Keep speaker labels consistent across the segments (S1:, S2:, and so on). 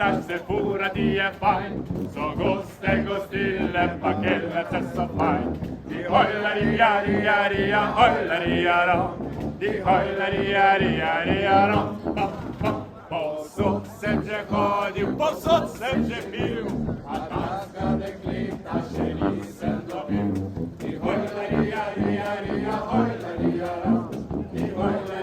S1: naše furati je fajn, so goste gostile, pa kelnerce so fajn. Di hojlarija, hojlarija, di hojlarija, posod sem že hodil, posod sem že pil, a takega dekleta še nisem dobil. Di hojlarija, hojlarija, di hojlarija,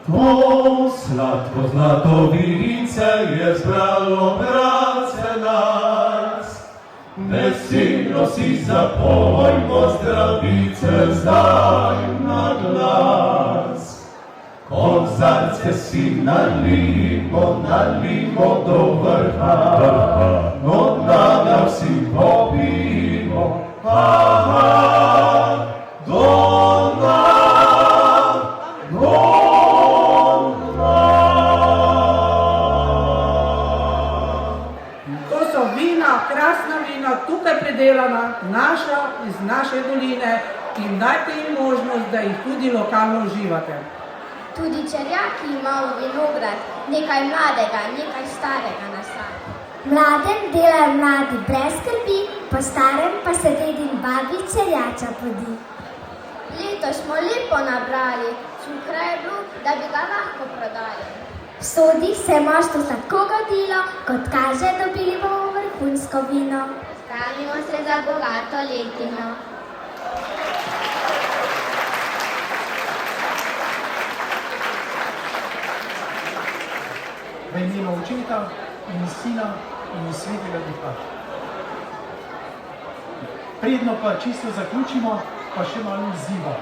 S2: To sladko zlato vinice je zbralo bratce nas. Veselo si zapojmo zdravice zdaj na glas. Kozarce si nalimo do vrha, od dna vsi popijmo, do dna.
S3: Krasna vina, tukaj predelana, naša, iz naše doline in dajte jim možnost, da jih tudi lokalno uživate.
S4: Tudi čerjaki imajo vinograd, nekaj mladega, nekaj starega na sadu.
S5: Mladem delajo mladi brez skrbi, po starem pa se dedin babi čerjača podi.
S4: Letos smo lepo nabrali, cukra je bilo, da bi ga lahko prodali.
S5: V sodi se je moštvo tako godilo, kot kaže, dobili bomo vrhunsko vino.
S4: Hranimo se za bogato letino.
S6: V imenu Očeta in Sina in Svetega Duha. Predno pa čisto zaključimo, pa še malo izziva.